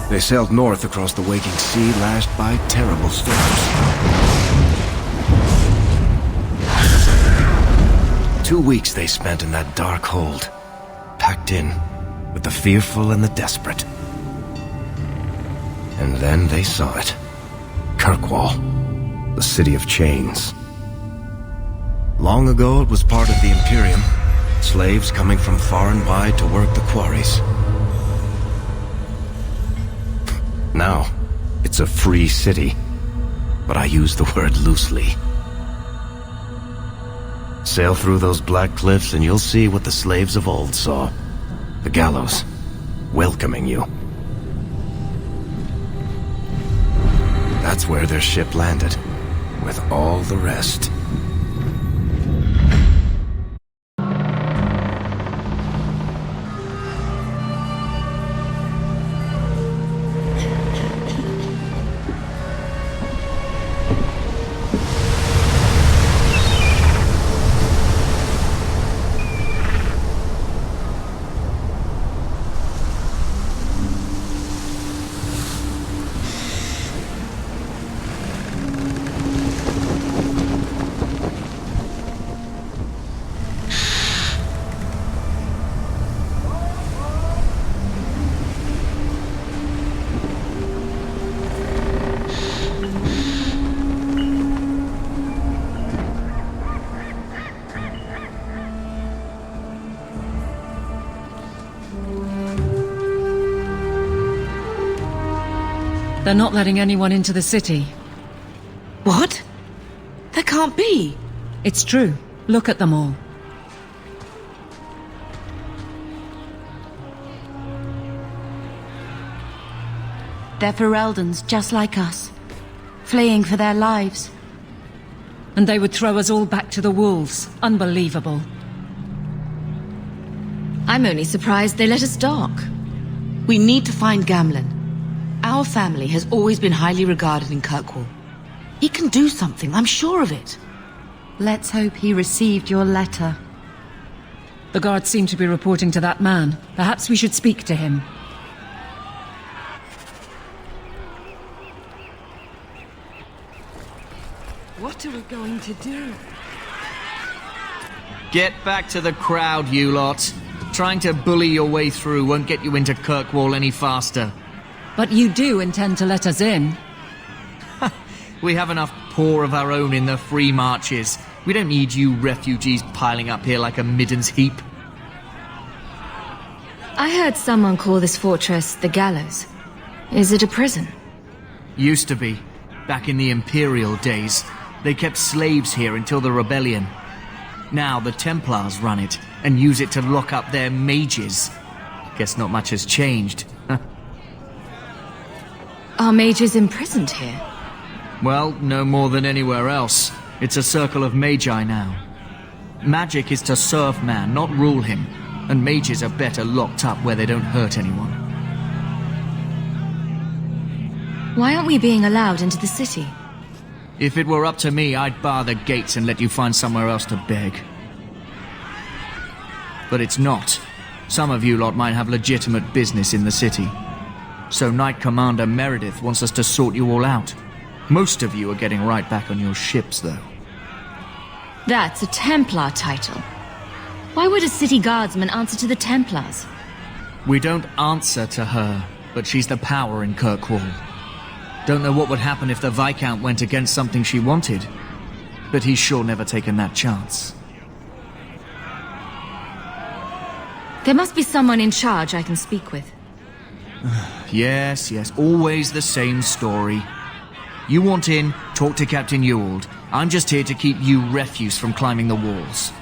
They sailed north across the waking sea, lashed by terrible storms. 2 weeks they spent in that dark hold, packed in with the fearful and the desperate. And then they saw it. Kirkwall, the city of chains. Long ago it was part of the Imperium, slaves coming from far and wide to work the quarries. Now, it's a free city, but I use the word loosely. Sail through those black cliffs and you'll see what the slaves of old saw. The gallows, welcoming you. That's where their ship landed, with all the rest. They're not letting anyone into the city. What? That can't be. It's true. Look at them all. They're Fereldans, just like us. Fleeing for their lives. And they would throw us all back to the wolves. Unbelievable. I'm only surprised they let us dock. We need to find Gamlen. Our family has always been highly regarded in Kirkwall. He can do something, I'm sure of it. Let's hope he received your letter. The guards seem to be reporting to that man. Perhaps we should speak to him. What are we going to do? Get back to the crowd, you lot. Trying to bully your way through won't get you into Kirkwall any faster. But you do intend to let us in. We have enough poor of our own in the free marches. We don't need you refugees piling up here like a midden's heap. I heard someone call this fortress the Gallows. Is it a prison? Used to be. Back in the Imperial days. They kept slaves here until the rebellion. Now the Templars run it and use it to lock up their mages. Guess not much has changed. Are mages imprisoned here? Well, no more than anywhere else. It's a circle of magi now. Magic is to serve man, not rule him. And mages are better locked up where they don't hurt anyone. Why aren't we being allowed into the city? If it were up to me, I'd bar the gates and let you find somewhere else to beg. But it's not. Some of you lot might have legitimate business in the city. So Knight Commander Meredith wants us to sort you all out. Most of you are getting right back on your ships, though. That's a Templar title. Why would a city guardsman answer to the Templars? We don't answer to her, but she's the power in Kirkwall. Don't know what would happen if the Viscount went against something she wanted, but he's sure never taken that chance. There must be someone in charge I can speak with. Yes, always the same story. You want in, talk to Captain Ewald. I'm just here to keep you refuse from climbing the walls.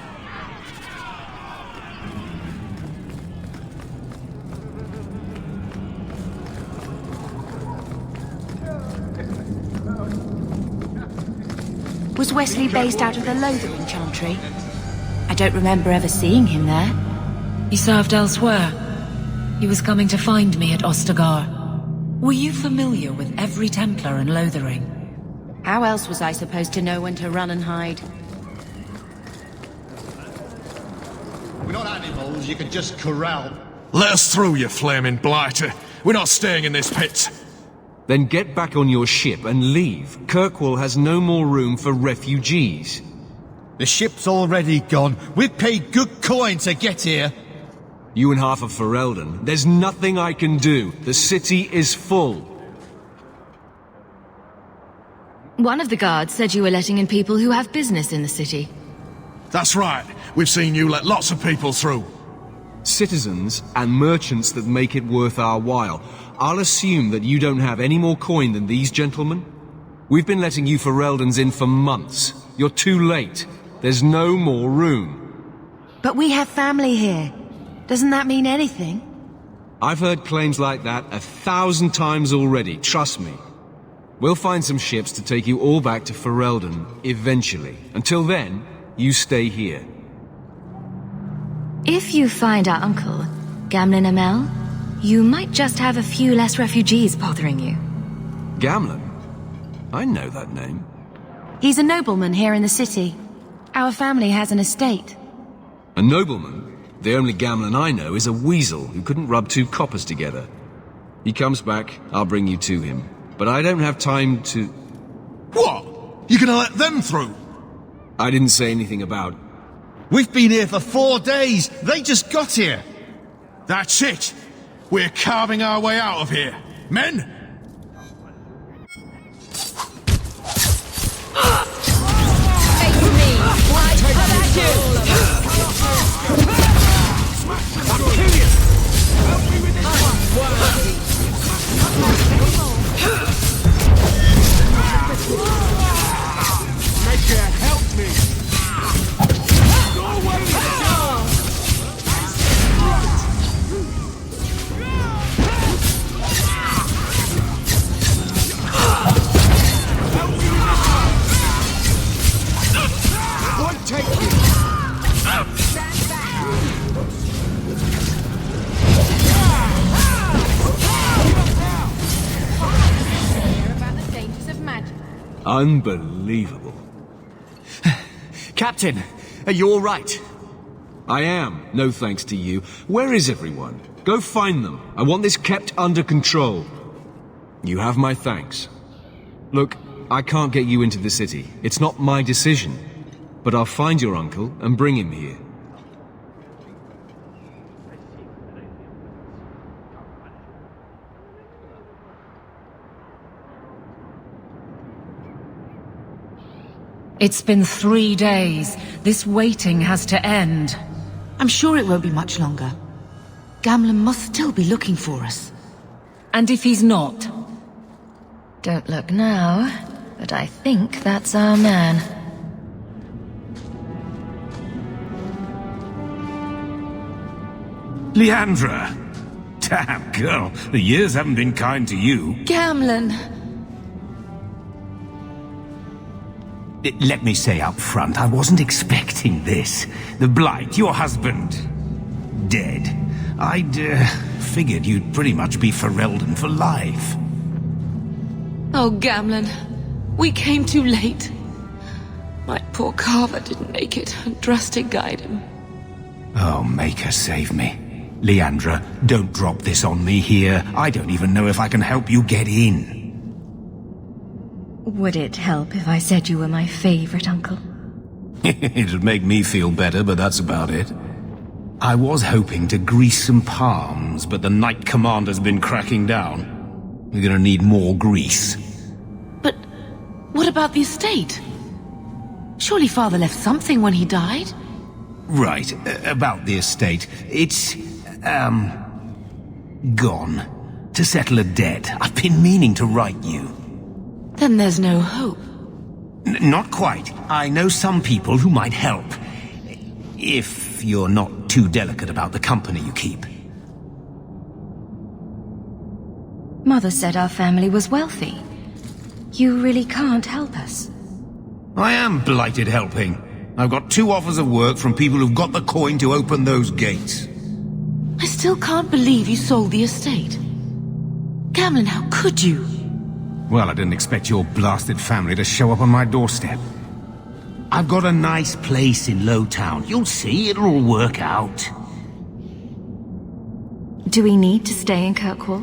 Was Wesley based out of the Lothering Chantry? I don't remember ever seeing him there. He served elsewhere. He was coming to find me at Ostagar. Were you familiar with every Templar in Lothering? How else was I supposed to know when to run and hide? We're not animals you can just corral. Let us through, you flaming blighter. We're not staying in this pit. Then get back on your ship and leave. Kirkwall has no more room for refugees. The ship's already gone. We've paid good coin to get here. You and half of Ferelden. There's nothing I can do. The city is full. One of the guards said you were letting in people who have business in the city. That's right. We've seen you let lots of people through. Citizens and merchants that make it worth our while. I'll assume that you don't have any more coin than these gentlemen. We've been letting you Fereldans in for months. You're too late. There's no more room. But we have family here. Doesn't that mean anything? I've heard claims like that 1,000 times already, trust me. We'll find some ships to take you all back to Ferelden, eventually. Until then, you stay here. If you find our uncle, Gamlen Amel, you might just have a few less refugees bothering you. Gamlen? I know that name. He's a nobleman here in the city. Our family has an estate. A nobleman? The only Gamlen I know is a weasel who couldn't rub 2 coppers together. He comes back, I'll bring you to him. But I don't have time to... What? You gonna let them through? I didn't say anything about... We've been here for 4 days. They just got here. That's it. We're carving our way out of here. Men? Unbelievable. Captain, are you all right? I am, no thanks to you. Where is everyone? Go find them. I want this kept under control. You have my thanks. Look, I can't get you into the city. It's not my decision. But I'll find your uncle and bring him here. It's been 3 days. This waiting has to end. I'm sure it won't be much longer. Gamlen must still be looking for us. And if he's not? Don't look now, but I think that's our man. Leandra! Damn, girl, the years haven't been kind to you. Gamlen! Let me say up front, I wasn't expecting this. The Blight, your husband, dead. I'd figured you'd pretty much be Ferelden for life. Oh, Gamlen. We came too late. My poor carver didn't make it, and Drastic guide him. Oh, Maker save me. Leandra, don't drop this on me here. I don't even know if I can help you get in. Would it help if I said you were my favorite uncle? It'd make me feel better, but that's about it. I was hoping to grease some palms, but the Knight Commander's been cracking down. We're gonna need more grease. But what about the estate? Surely Father left something when he died? Right, about the estate. It's, gone. To settle a debt. I've been meaning to write you. Then there's no hope. Not quite. I know some people who might help. If you're not too delicate about the company you keep. Mother said our family was wealthy. You really can't help us. I am blighted helping. I've got 2 offers of work from people who've got the coin to open those gates. I still can't believe you sold the estate. Gamlen, how could you? Well, I didn't expect your blasted family to show up on my doorstep. I've got a nice place in Lowtown. You'll see, it'll all work out. Do we need to stay in Kirkwall?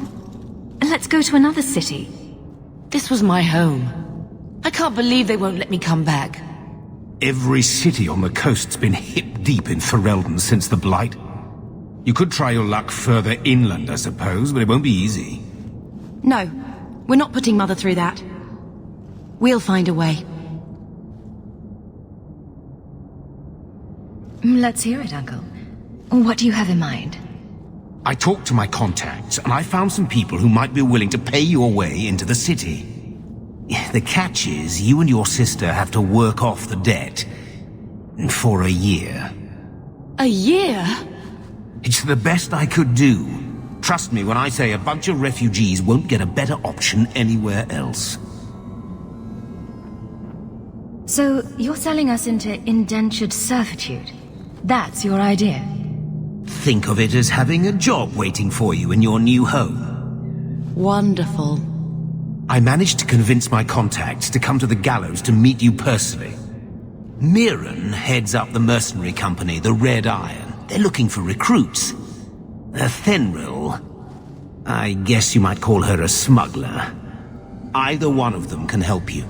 let's go to another city. This was my home. I can't believe they won't let me come back. Every city on the coast's been hip-deep in Ferelden since the Blight. You could try your luck further inland, I suppose, but it won't be easy. No, we're not putting Mother through that. We'll find a way. Let's hear it, Uncle. What do you have in mind? I talked to my contacts, and I found some people who might be willing to pay your way into the city. The catch is, you and your sister have to work off the debt. For a year. A year? It's the best I could do. Trust me when I say a bunch of refugees won't get a better option anywhere else. So, you're selling us into indentured servitude? That's your idea? Think of it as having a job waiting for you in your new home. Wonderful. I managed to convince my contacts to come to the gallows to meet you personally. Mirren heads up the mercenary company, the Red Iron. They're looking for recruits. Fenril, I guess you might call her a smuggler. Either one of them can help you.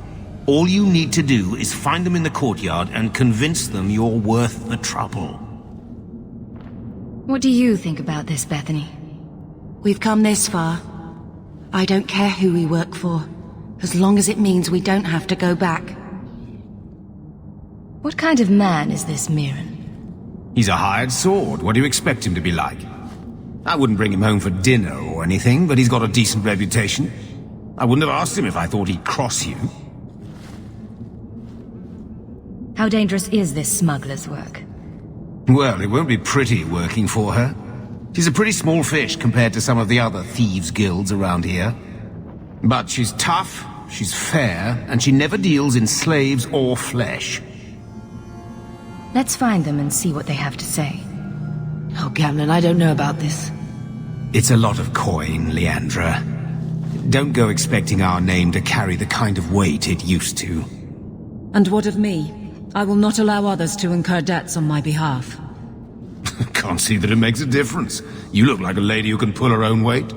All you need to do is find them in the courtyard and convince them you're worth the trouble. What do you think about this, Bethany? We've come this far. I don't care who we work for, as long as it means we don't have to go back. What kind of man is this Mirren? He's a hired sword. What do you expect him to be like? I wouldn't bring him home for dinner or anything, but he's got a decent reputation. I wouldn't have asked him if I thought he'd cross you. How dangerous is this smuggler's work? Well, it won't be pretty working for her. She's a pretty small fish compared to some of the other thieves' guilds around here. But she's tough, she's fair, and she never deals in slaves or flesh. Let's find them and see what they have to say. Oh, Gamlen, I don't know about this. It's a lot of coin, Leandra. Don't go expecting our name to carry the kind of weight it used to. And what of me? I will not allow others to incur debts on my behalf. Can't see that it makes a difference. You look like a lady who can pull her own weight.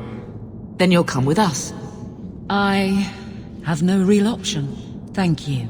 Then you'll come with us. I have no real option. Thank you.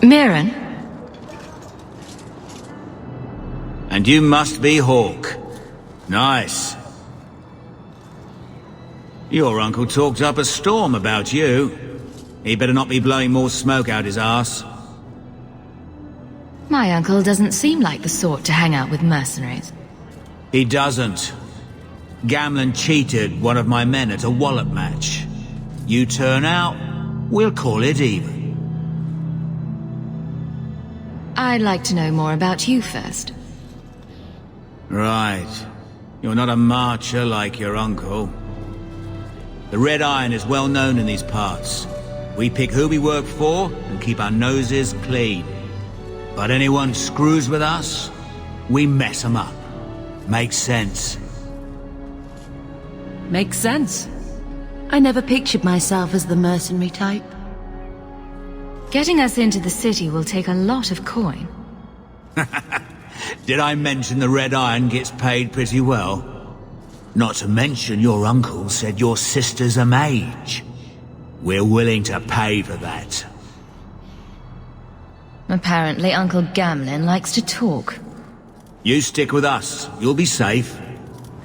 Mirren? And you must be Hawke. Nice. Your uncle talked up a storm about you. He better not be blowing more smoke out his arse. My uncle doesn't seem like the sort to hang out with mercenaries. He doesn't. Gamlen cheated one of my men at a wallop match. You turn out, we'll call it even. I'd like to know more about you first. Right. You're not a marcher like your uncle. The Red Iron is well known in these parts. We pick who we work for and keep our noses clean. But anyone screws with us, we mess them up. Makes sense. Makes sense. I never pictured myself as the mercenary type. Getting us into the city will take a lot of coin. Did I mention the Red Iron gets paid pretty well? Not to mention your uncle said your sister's a mage. We're willing to pay for that. Apparently Uncle Gamlen likes to talk. You stick with us. You'll be safe.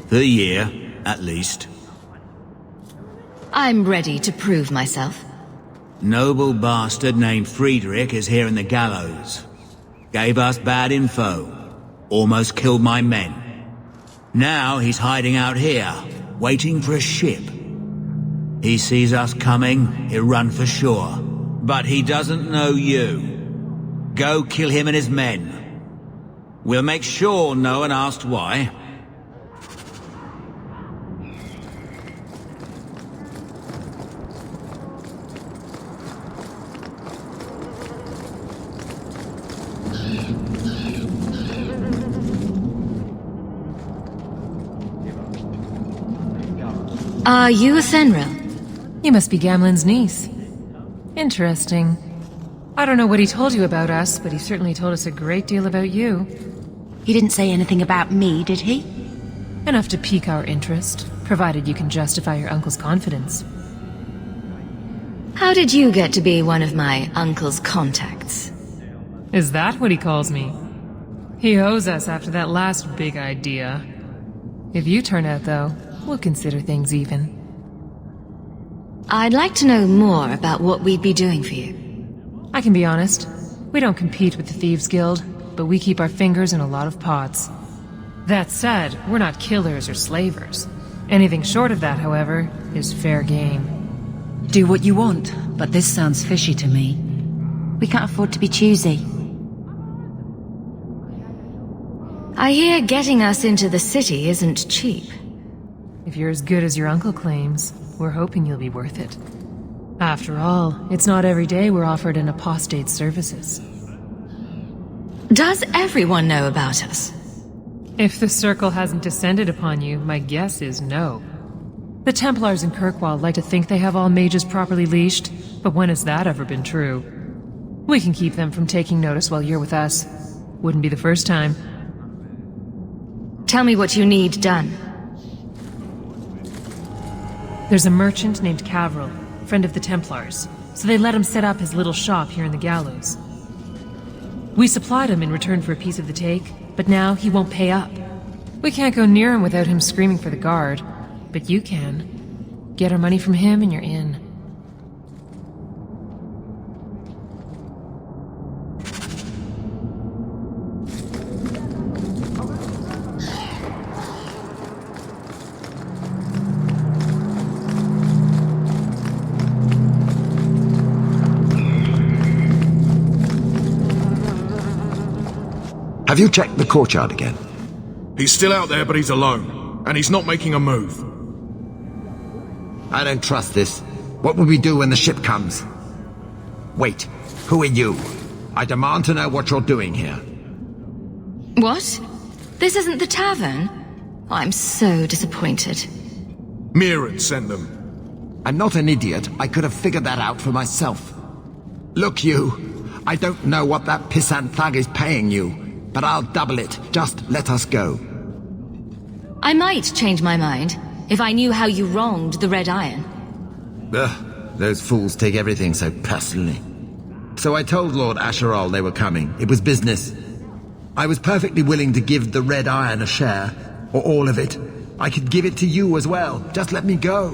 For a year, at least. I'm ready to prove myself. Noble bastard named Friedrich is here in the gallows. Gave us bad info. Almost killed my men. Now he's hiding out here, waiting for a ship. He sees us coming, he'll run for sure. But he doesn't know you. Go kill him and his men. We'll make sure no one asks why. Are you a Fenrir? You must be Gamlen's niece. Interesting. I don't know what he told you about us, but he certainly told us a great deal about you. He didn't say anything about me, did he? Enough to pique our interest, provided you can justify your uncle's confidence. How did you get to be one of my uncle's contacts? Is that what he calls me? He owes us after that last big idea. If you turn out, though, we'll consider things even. I'd like to know more about what we'd be doing for you. I can be honest. We don't compete with the Thieves Guild, but we keep our fingers in a lot of pots. That said, we're not killers or slavers. Anything short of that, however, is fair game. Do what you want, but this sounds fishy to me. We can't afford to be choosy. I hear getting us into the city isn't cheap. If you're as good as your uncle claims, we're hoping you'll be worth it. After all, it's not every day we're offered an apostate's services. Does everyone know about us? If the Circle hasn't descended upon you, my guess is no. The Templars in Kirkwall like to think they have all mages properly leashed, but when has that ever been true? We can keep them from taking notice while you're with us. Wouldn't be the first time. Tell me what you need done. There's a merchant named Cavril, friend of the Templars, so they let him set up his little shop here in the Gallows. We supplied him in return for a piece of the take, but now he won't pay up. We can't go near him without him screaming for the guard, but you can. Get our money from him and you're in. Have you checked the courtyard again? He's still out there, but he's alone. And he's not making a move. I don't trust this. What will we do when the ship comes? Wait, who are you? I demand to know what you're doing here. What? This isn't the tavern? I'm so disappointed. Mirren sent them. I'm not an idiot. I could have figured that out for myself. Look, you. I don't know what that pissant thug is paying you, but I'll double it. Just let us go. I might change my mind if I knew how you wronged the Red Iron. Ugh, those fools take everything so personally. So I told Lord Asheral they were coming. It was business. I was perfectly willing to give the Red Iron a share, or all of it. I could give it to you as well. Just let me go.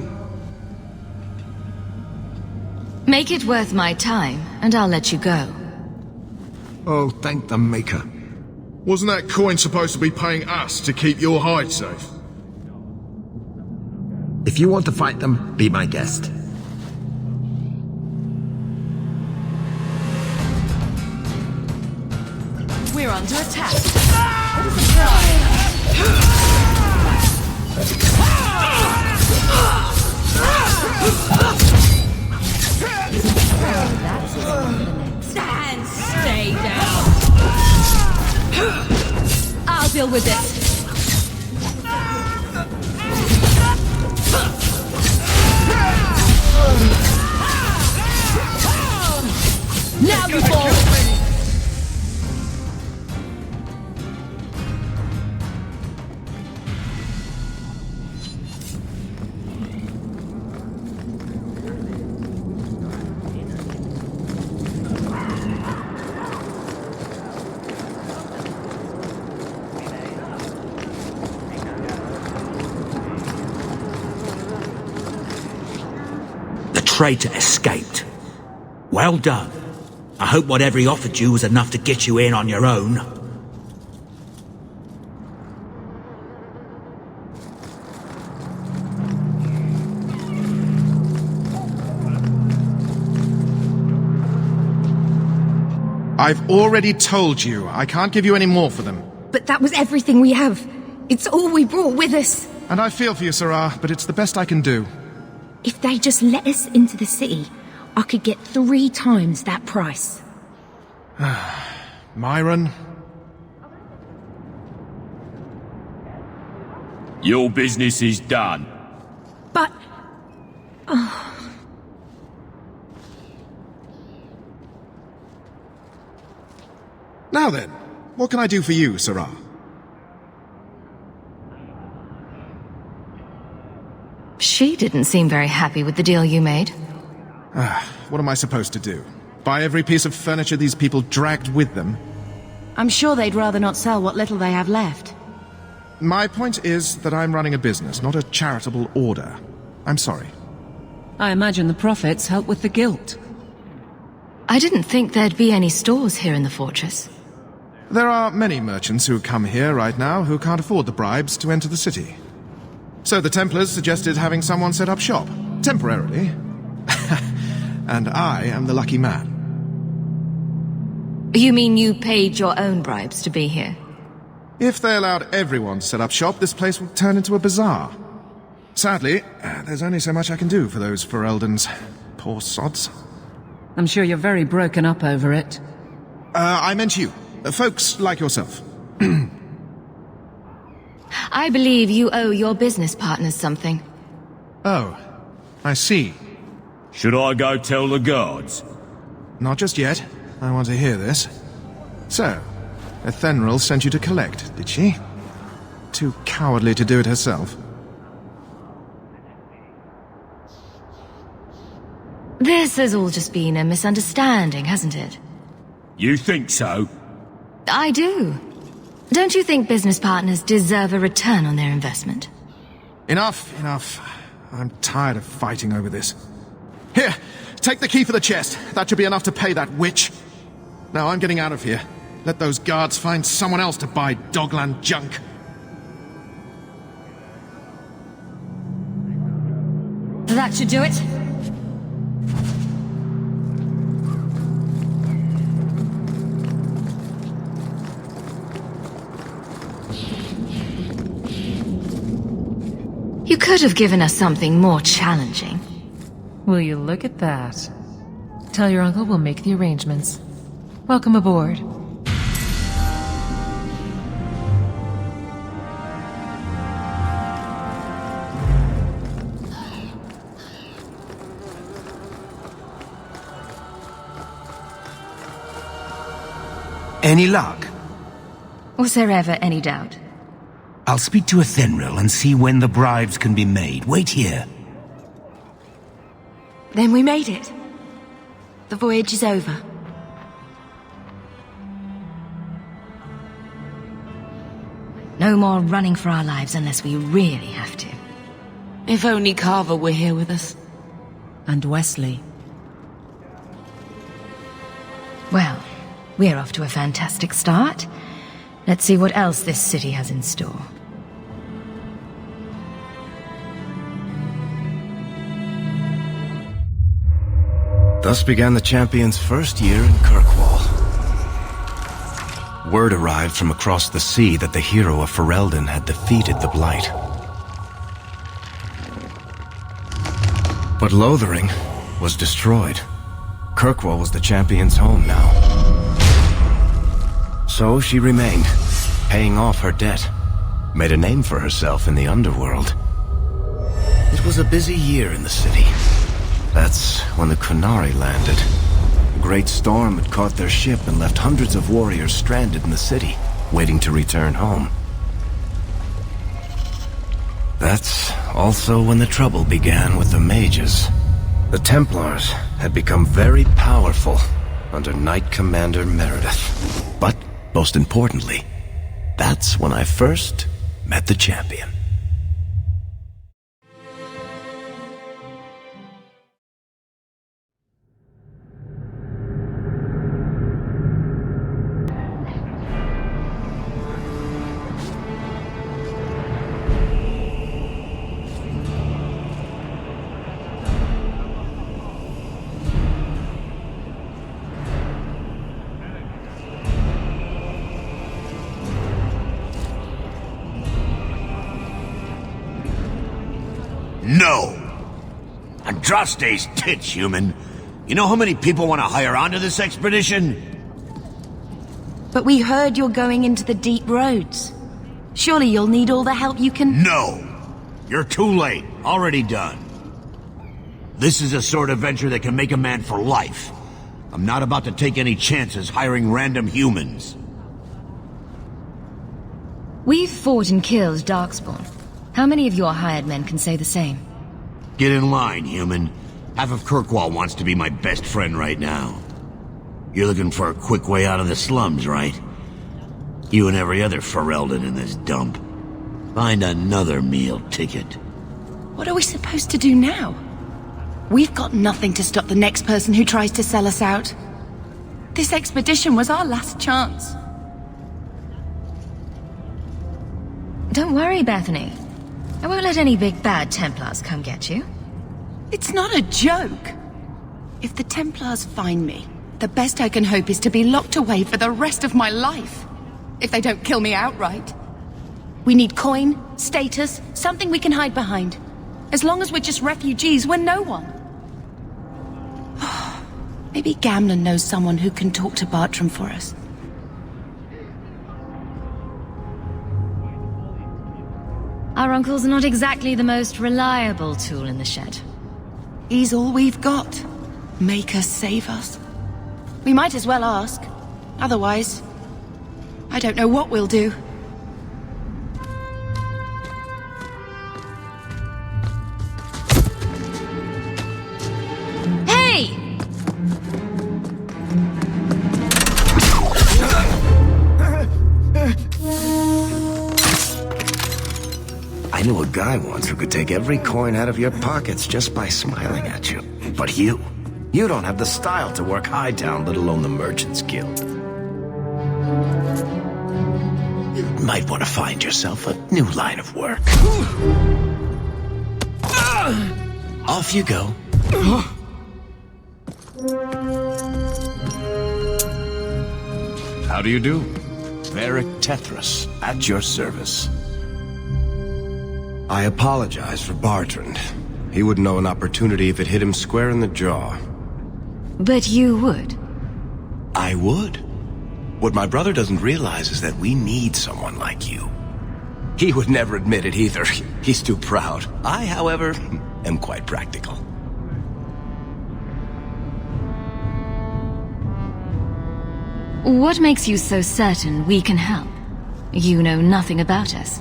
Make it worth my time, and I'll let you go. Oh, thank the Maker. Wasn't that coin supposed to be paying us to keep your hide safe? If you want to fight them, be my guest. We're under attack. Stand, stay down. I'll deal with this. Now you fall. The traitor escaped. Well done. I hope whatever he offered you was enough to get you in on your own. I've already told you, I can't give you any more for them. But that was everything we have. It's all we brought with us. And I feel for you, Sarah, but it's the best I can do. If they just let us into the city, I could get 3 times that price. Myron? Your business is done. But Now then, what can I do for you, Sarah? She didn't seem very happy with the deal you made. What am I supposed to do? Buy every piece of furniture these people dragged with them? I'm sure they'd rather not sell what little they have left. My point is that I'm running a business, not a charitable order. I'm sorry. I imagine the profits help with the guilt. I didn't think there'd be any stores here in the fortress. There are many merchants who come here right now who can't afford the bribes to enter the city. So the Templars suggested having someone set up shop, temporarily. And I am the lucky man. You mean you paid your own bribes to be here? If they allowed everyone to set up shop, this place would turn into a bazaar. Sadly, there's only so much I can do for those Fereldans. Poor sods. I'm sure you're very broken up over it. I meant you. Folks like yourself. I believe you owe your business partners something. Oh, I see. Should I go tell the guards? Not just yet. I want to hear this. So, Ethenril sent you to collect, did she? Too cowardly to do it herself. This has all just been a misunderstanding, hasn't it? You think so? I do. Don't you think business partners deserve a return on their investment? Enough, enough. I'm tired of fighting over this. Here, take the key for the chest. That should be enough to pay that witch. Now I'm getting out of here. Let those guards find someone else to buy Dogland junk. That should do it. You could have given us something more challenging. Will you look at that? Tell your uncle we'll make the arrangements. Welcome aboard. Any luck? Was there ever any doubt? I'll speak to Ethenril and see when the bribes can be made. Wait here. Then we made it. The voyage is over. No more running for our lives unless we really have to. If only Carver were here with us. And Wesley. Well, we're off to a fantastic start. Let's see what else this city has in store. Thus began the champion's first year in Kirkwall. Word arrived from across the sea that the hero of Ferelden had defeated the Blight. But Lothering was destroyed. Kirkwall was the champion's home now. So she remained, paying off her debt, made a name for herself in the underworld. It was a busy year in the city. That's when the Kunari landed. A great storm had caught their ship and left hundreds of warriors stranded in the city, waiting to return home. That's also when the trouble began with the mages. The Templars had become very powerful under Knight Commander Meredith. But, most importantly, that's when I first met the champion. No! Andraste's tits, human. You know how many people want to hire onto this expedition? But we heard you're going into the deep roads. Surely you'll need all the help you can... No! You're too late. Already done. This is a sort of venture that can make a man for life. I'm not about to take any chances hiring random humans. We've fought and killed Darkspawn. How many of your hired men can say the same? Get in line, human. Half of Kirkwall wants to be my best friend right now. You're looking for a quick way out of the slums, right? You and every other Ferelden in this dump. Find another meal ticket. What are we supposed to do now? We've got nothing to stop the next person who tries to sell us out. This expedition was our last chance. Don't worry, Bethany. I won't let any big bad Templars come get you. It's not a joke. If the Templars find me, the best I can hope is to be locked away for the rest of my life. If they don't kill me outright. We need coin, status, something we can hide behind. As long as we're just refugees, we're no one. Maybe Gamlen knows someone who can talk to Bartram for us. Our uncle's not exactly the most reliable tool in the shed. He's all we've got. Make us save us. We might as well ask. Otherwise, I don't know what we'll do. Hey! I knew a guy once who could take every coin out of your pockets just by smiling at you. But you don't have the style to work Hightown, let alone the Merchants Guild. You might want to find yourself a new line of work. Off you go. How do you do? Varric Tethras, at your service. I apologize for Bartrand. He wouldn't know an opportunity if it hit him square in the jaw. But you would. I would. What my brother doesn't realize is that we need someone like you. He would never admit it either. He's too proud. I, however, am quite practical. What makes you so certain we can help? You know nothing about us.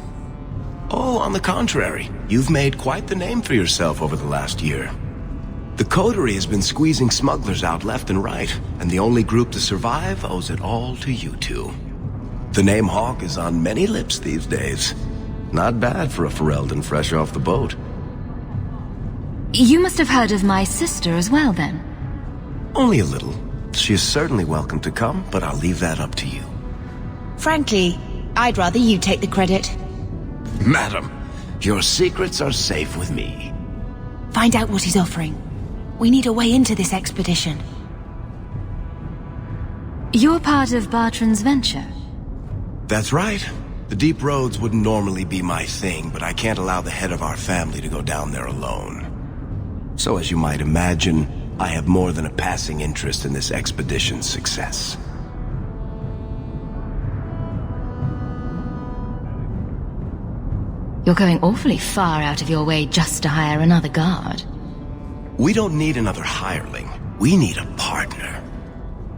Oh, on the contrary. You've made quite the name for yourself over the last year. The Coterie has been squeezing smugglers out left and right, and the only group to survive owes it all to you two. The name Hawke is on many lips these days. Not bad for a Ferelden fresh off the boat. You must have heard of my sister as well, then? Only a little. She is certainly welcome to come, but I'll leave that up to you. Frankly, I'd rather you take the credit. Madam, your secrets are safe with me. Find out what he's offering. We need a way into this expedition. You're part of Bartrand's venture? That's right. The deep roads wouldn't normally be my thing, but I can't allow the head of our family to go down there alone. So as you might imagine, I have more than a passing interest in this expedition's success. You're going awfully far out of your way just to hire another guard. We don't need another hireling. We need a partner.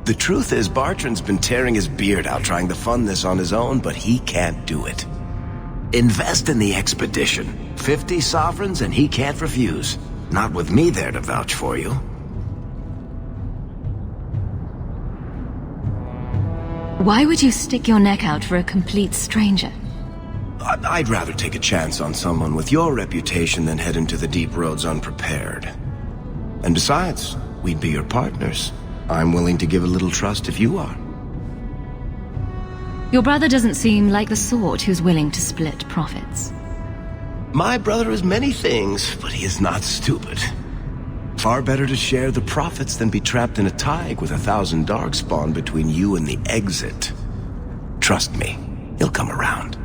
The truth is, Bartrand's been tearing his beard out trying to fund this on his own, but he can't do it. Invest in the expedition. 50 sovereigns and he can't refuse. Not with me there to vouch for you. Why would you stick your neck out for a complete stranger? I'd rather take a chance on someone with your reputation than head into the deep roads unprepared. And besides, we'd be your partners. I'm willing to give a little trust if you are. Your brother doesn't seem like the sort who's willing to split profits. My brother is many things, but he is not stupid. Far better to share the profits than be trapped in a tide with 1,000 darkspawn between you and the exit. Trust me, he'll come around.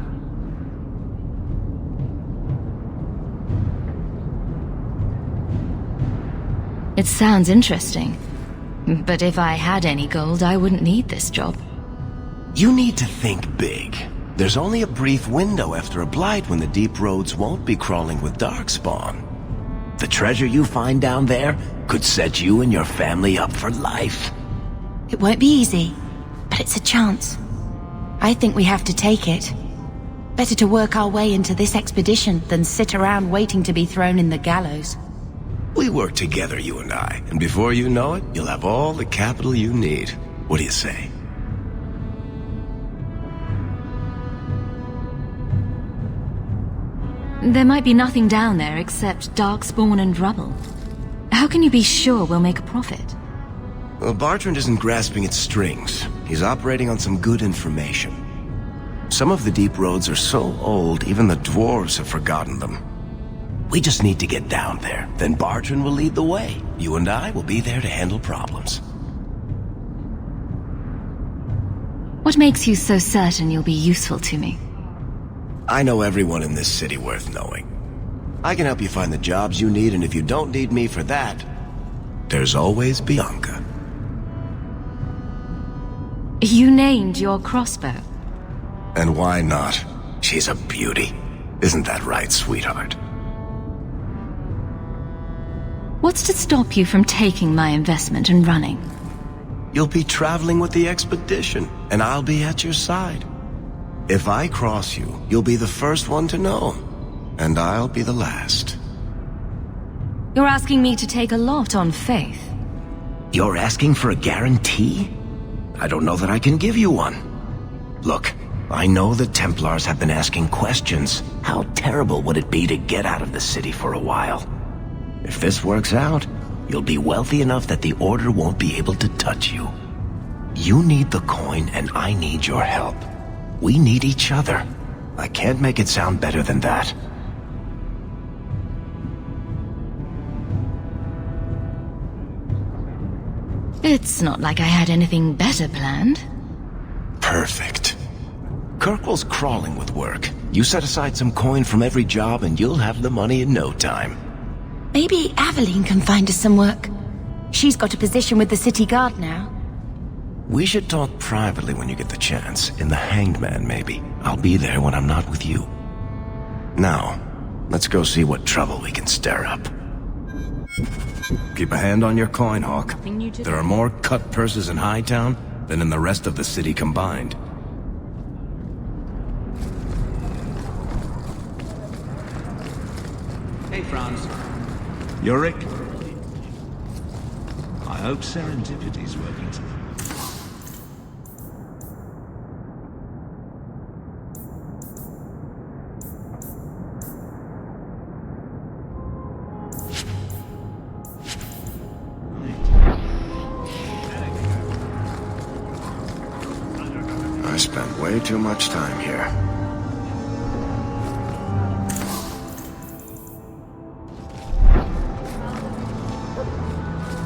It sounds interesting. But if I had any gold, I wouldn't need this job. You need to think big. There's only a brief window after a blight when the deep roads won't be crawling with darkspawn. The treasure you find down there could set you and your family up for life. It won't be easy, but it's a chance. I think we have to take it. Better to work our way into this expedition than sit around waiting to be thrown in the gallows. We work together, you and I, and before you know it, you'll have all the capital you need. What do you say? There might be nothing down there except darkspawn and rubble. How can you be sure we'll make a profit? Well, Bartrand isn't grasping at strings. He's operating on some good information. Some of the deep roads are so old, even the dwarves have forgotten them. We just need to get down there. Then Bartrand will lead the way. You and I will be there to handle problems. What makes you so certain you'll be useful to me? I know everyone in this city worth knowing. I can help you find the jobs you need, and if you don't need me for that, there's always Bianca. You named your crossbow. And why not? She's a beauty. Isn't that right, sweetheart? What's to stop you from taking my investment and running? You'll be traveling with the expedition, and I'll be at your side. If I cross you, you'll be the first one to know, and I'll be the last. You're asking me to take a lot on faith. You're asking for a guarantee? I don't know that I can give you one. Look, I know the Templars have been asking questions. How terrible would it be to get out of the city for a while? If this works out, you'll be wealthy enough that the Order won't be able to touch you. You need the coin, and I need your help. We need each other. I can't make it sound better than that. It's not like I had anything better planned. Perfect. Kirkwall's crawling with work. You set aside some coin from every job and you'll have the money in no time. Maybe Aveline can find us some work. She's got a position with the city guard now. We should talk privately when you get the chance. In the Hanged Man, maybe. I'll be there when I'm not with you. Now, let's go see what trouble we can stir up. Keep a hand on your coin, Hawke. There are more cut purses in Hightown than in the rest of the city combined. Hey, Franz. Yorick? I hope serendipity's working today. I spent way too much time here.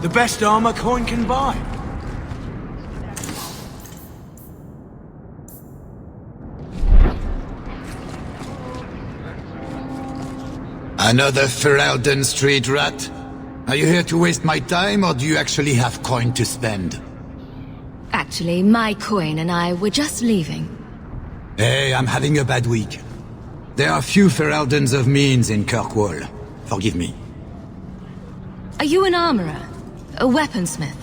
The best armor coin can buy. Another Ferelden street rat? Are you here to waste my time, or do you actually have coin to spend? Actually, my coin and I were just leaving. Hey, I'm having a bad week. There are few Fereldens of means in Kirkwall. Forgive me. Are you an armorer? A weaponsmith?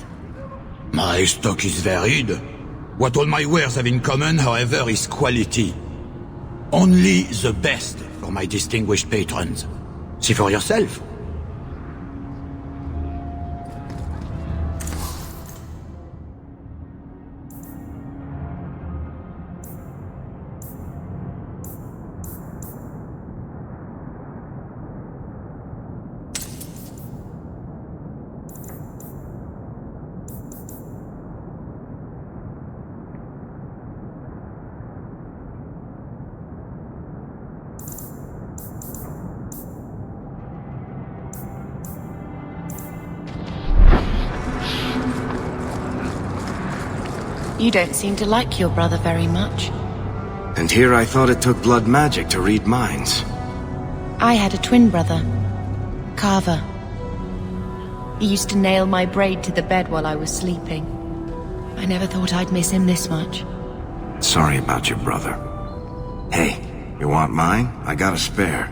My stock is varied. What all my wares have in common, however, is quality. Only the best for my distinguished patrons. See for yourself. You don't seem to like your brother very much. And here I thought it took blood magic to read minds. I had a twin brother, Carver. He used to nail my braid to the bed while I was sleeping. I never thought I'd miss him this much. Sorry about your brother. Hey, you want mine? I got a spare.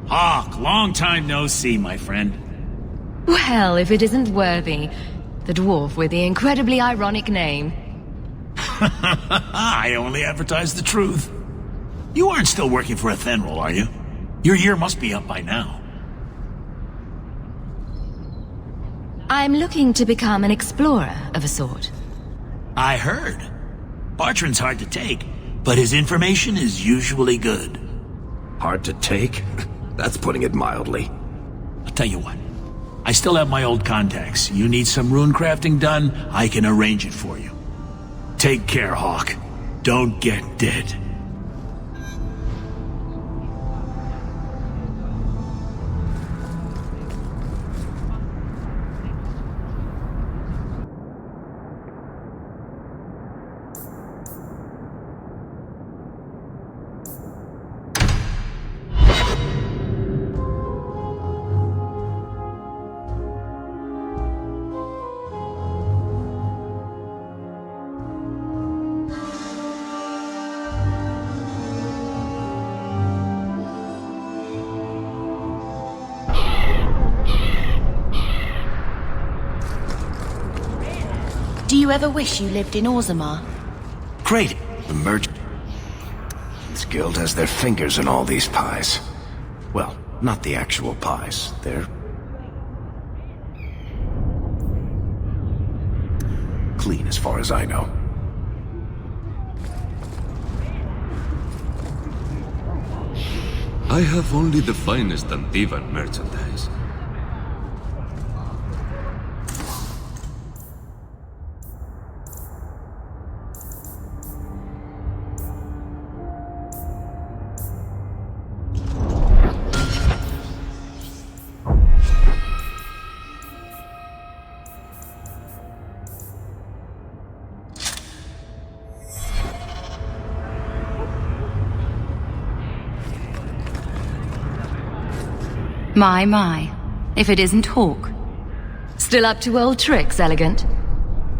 Hawke! Hawke, long time no see, my friend. Well, if it isn't Worthy, the dwarf with the incredibly ironic name. I only advertise the truth. You aren't still working for Athenril, are you? Your year must be up by now. I'm looking to become an explorer of a sort. I heard. Bartrand's hard to take, but his information is usually good. Hard to take? That's putting it mildly. I'll tell you what. I still have my old contacts. You need some rune crafting done, I can arrange it for you. Take care, Hawke. Don't get dead. Do you ever wish you lived in Orzammar? Great. The merchant guild has their fingers in all these pies. Well, not the actual pies. They're clean as far as I know. I have only the finest Antivan merchandise. My. If it isn't Hawke. Still up to old tricks, Elegant?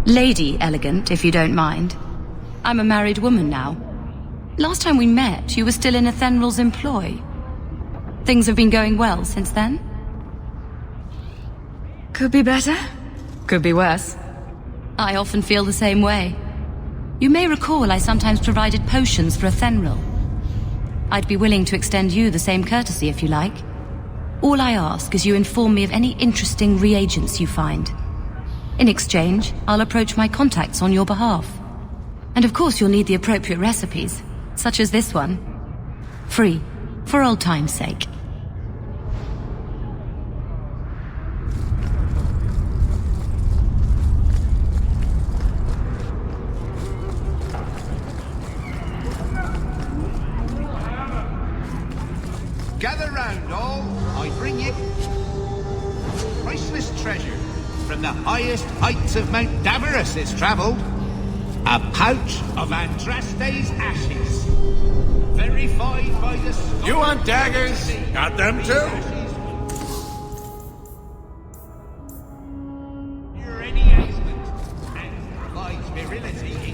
Lady Elegant, if you don't mind. I'm a married woman now. Last time we met, you were still in Athenril's employ. Things have been going well since then? Could be better. Could be worse. I often feel the same way. You may recall I sometimes provided potions for Athenril. I'd be willing to extend you the same courtesy if you like. All I ask is you inform me of any interesting reagents you find. In exchange, I'll approach my contacts on your behalf. And of course you'll need the appropriate recipes, such as this one. Free, for old time's sake. Gather round, all. I bring you priceless treasure from the highest heights of Mount Davarus it's travelled. A pouch of Andraste's ashes, verified by the... You want daggers? Got them too? Cure any ailment and provides virility